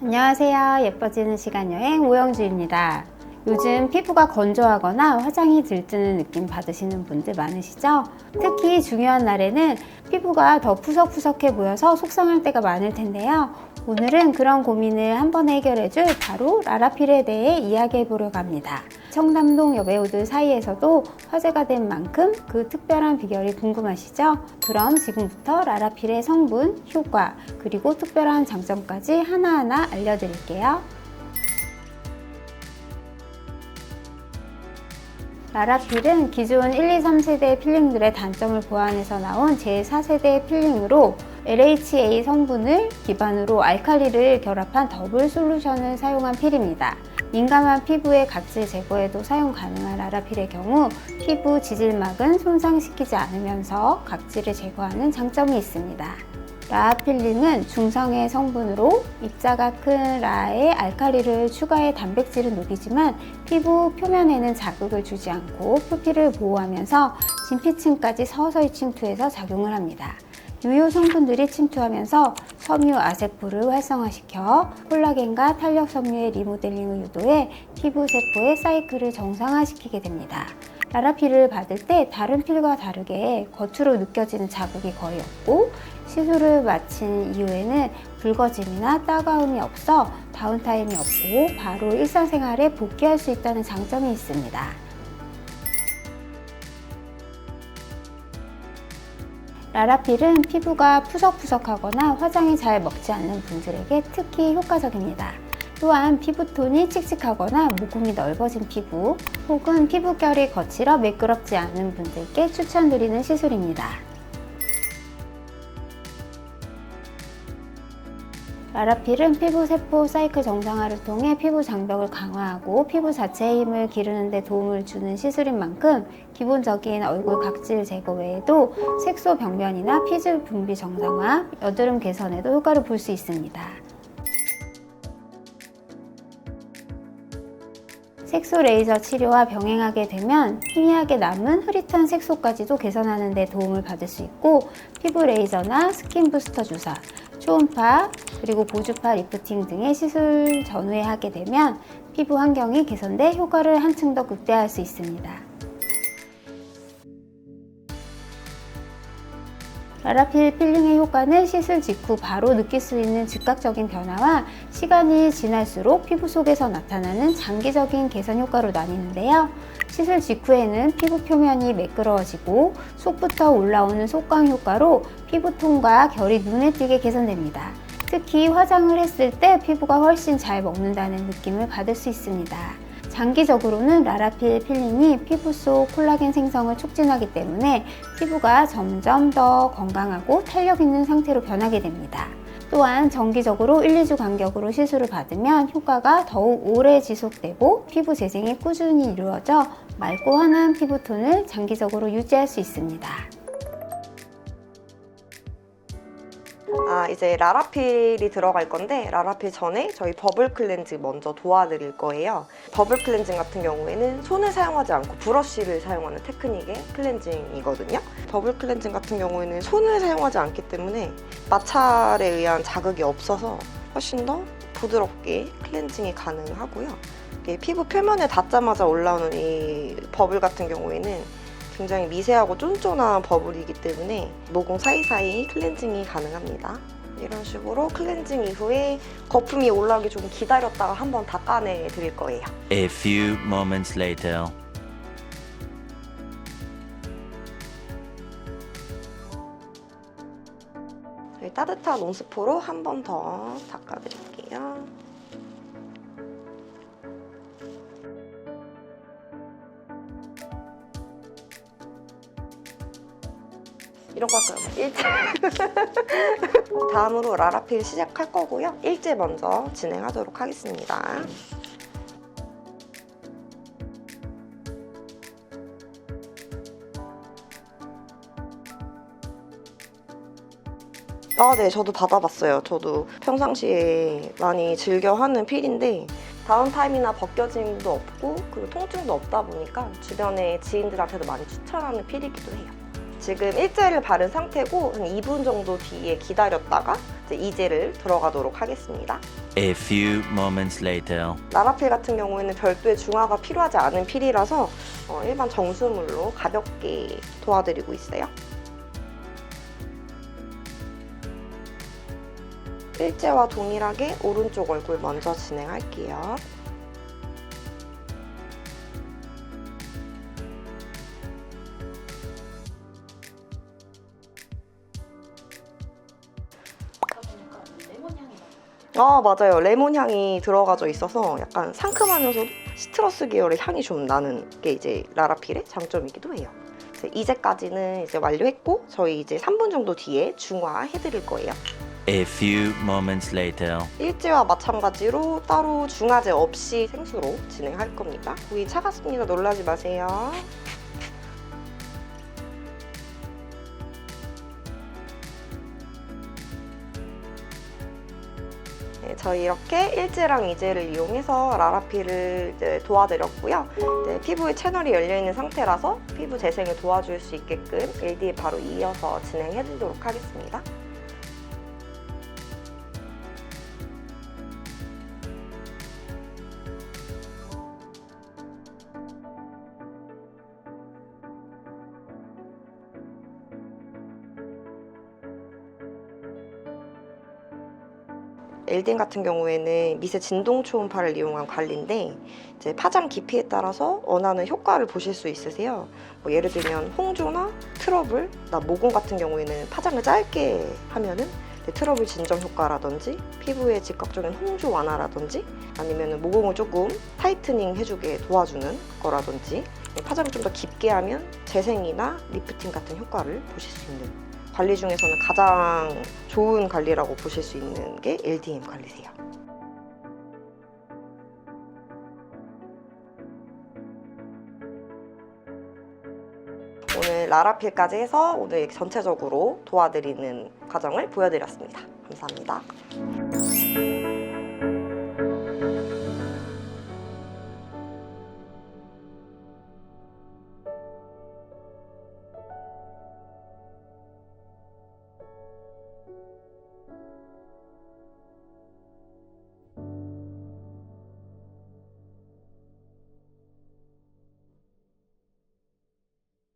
안녕하세요. 예뻐지는 시간 여행 오영주입니다. 요즘 피부가 건조하거나 화장이 들뜨는 느낌 받으시는 분들 많으시죠? 특히 중요한 날에는 피부가 더 푸석푸석해 보여서 속상할 때가 많을 텐데요. 오늘은 그런 고민을 한 번에 해결해줄 바로 라라필에 대해 이야기해 보려고 합니다. 청담동 여배우들 사이에서도 화제가 된 만큼 그 특별한 비결이 궁금하시죠? 그럼 지금부터 라라필의 성분, 효과, 그리고 특별한 장점까지 하나하나 알려드릴게요. 라라필은 기존 1, 2, 3세대 필링들의 단점을 보완해서 나온 제4세대 필링으로 LHA 성분을 기반으로 알칼리를 결합한 더블 솔루션을 사용한 필입니다. 민감한 피부의 각질 제거에도 사용 가능한 라라필의 경우 피부 지질막은 손상시키지 않으면서 각질을 제거하는 장점이 있습니다. 라필링은 중성의 성분으로 입자가 큰 라에 알칼리를 추가해 단백질을 녹이지만 피부 표면에는 자극을 주지 않고 표피를 보호하면서 진피층까지 서서히 침투해서 작용을 합니다. 유효 성분들이 침투하면서 섬유 아세포를 활성화시켜 콜라겐과 탄력 섬유의 리모델링을 유도해 피부 세포의 사이클을 정상화시키게 됩니다. 라라필을 받을 때 다른 필과 다르게 겉으로 느껴지는 자극이 거의 없고 시술을 마친 이후에는 붉어짐이나 따가움이 없어 다운타임이 없고 바로 일상생활에 복귀할 수 있다는 장점이 있습니다. 라라필은 피부가 푸석푸석하거나 화장이 잘 먹지 않는 분들에게 특히 효과적입니다. 또한 피부톤이 칙칙하거나 모공이 넓어진 피부 혹은 피부결이 거칠어 매끄럽지 않은 분들께 추천드리는 시술입니다. 라라필은 피부 세포 사이클 정상화를 통해 피부 장벽을 강화하고 피부 자체의 힘을 기르는 데 도움을 주는 시술인 만큼 기본적인 얼굴 각질 제거 외에도 색소 병변이나 피부 분비 정상화, 여드름 개선에도 효과를 볼 수 있습니다. 색소 레이저 치료와 병행하게 되면 희미하게 남은 흐릿한 색소까지도 개선하는 데 도움을 받을 수 있고 피부 레이저나 스킨 부스터 주사, 초음파, 그리고 고주파 리프팅 등의 시술 전후에 하게 되면 피부 환경이 개선돼 효과를 한층 더 극대화할 수 있습니다. 라라필 필링의 효과는 시술 직후 바로 느낄 수 있는 즉각적인 변화와 시간이 지날수록 피부 속에서 나타나는 장기적인 개선 효과로 나뉘는데요. 시술 직후에는 피부 표면이 매끄러워지고 속부터 올라오는 속광 효과로 피부톤과 결이 눈에 띄게 개선됩니다. 특히 화장을 했을 때 피부가 훨씬 잘 먹는다는 느낌을 받을 수 있습니다. 장기적으로는 라라필 필링이 피부 속 콜라겐 생성을 촉진하기 때문에 피부가 점점 더 건강하고 탄력 있는 상태로 변하게 됩니다. 또한 정기적으로 1, 2주 간격으로 시술을 받으면 효과가 더욱 오래 지속되고 피부 재생이 꾸준히 이루어져 맑고 환한 피부톤을 장기적으로 유지할 수 있습니다. 이제 라라필이 들어갈 건데 라라필 전에 저희 버블 클렌즈 먼저 도와드릴 거예요. 버블 클렌징 같은 경우에는 손을 사용하지 않고 브러쉬를 사용하는 테크닉의 클렌징이거든요. 버블 클렌징 같은 경우에는 손을 사용하지 않기 때문에 마찰에 의한 자극이 없어서 훨씬 더 부드럽게 클렌징이 가능하고요. 피부 표면에 닿자마자 올라오는 이 버블 같은 경우에는 굉장히 미세하고 쫀쫀한 버블이기 때문에 모공 사이사이 클렌징이 가능합니다. 이런 식으로 클렌징 이후에 거품이 올라오기 좀 기다렸다가 한번 닦아내 드릴 거예요. A few moments later. 저희 따뜻한 온스프로 한 번 더 닦아드릴게요. 이런 거 할까요? 일제. 다음으로 라라필 시작할 거고요. 일제 먼저 진행하도록 하겠습니다. 네, 저도 받아봤어요. 저도 평상시에 많이 즐겨 하는 필인데 다운타임이나 벗겨짐도 없고 그리고 통증도 없다 보니까 주변에 지인들한테도 많이 추천하는 필이기도 해요. 지금 일제를 바른 상태고 한 2분 정도 뒤에 기다렸다가 이제 이젤을 들어가도록 하겠습니다. A few moments later. 라라필 같은 경우에는 별도의 중화가 필요하지 않은 필이라서 일반 정수물로 가볍게 도와드리고 있어요. 일제와 동일하게 오른쪽 얼굴 먼저 진행할게요. 맞아요. 레몬 향이 들어가져 있어서 약간 상큼하면서도 시트러스 계열의 향이 좀 나는 게 이제 라라필의 장점이기도 해요. 이제까지는 이제 완료했고 저희 이제 3분 정도 뒤에 중화해드릴 거예요. A few moments later. 일제와 마찬가지로 따로 중화제 없이 생수로 진행할 겁니다. 고기 차갑습니다. 놀라지 마세요. 네, 저희 이렇게 일제랑 이제를 이용해서 라라필을 이제 도와드렸고요. 이제 피부에 채널이 열려있는 상태라서 피부 재생을 도와줄 수 있게끔 LD에 바로 이어서 진행해드리도록 하겠습니다. LDM 같은 경우에는 미세 진동 초음파를 이용한 관리인데 이제 파장 깊이에 따라서 원하는 효과를 보실 수 있으세요. 예를 들면 홍조나 트러블, 모공 같은 경우에는 파장을 짧게 하면은 트러블 진정 효과라든지 피부의 즉각적인 홍조 완화라든지 아니면 모공을 조금 타이트닝 해주게 도와주는 거라든지 파장을 좀 더 깊게 하면 재생이나 리프팅 같은 효과를 보실 수 있는 관리 중에서는 가장 좋은 관리라고 보실 수 있는 게 LDM 관리세요. 오늘 라라필까지 해서 오늘 전체적으로 도와드리는 과정을 보여드렸습니다. 감사합니다.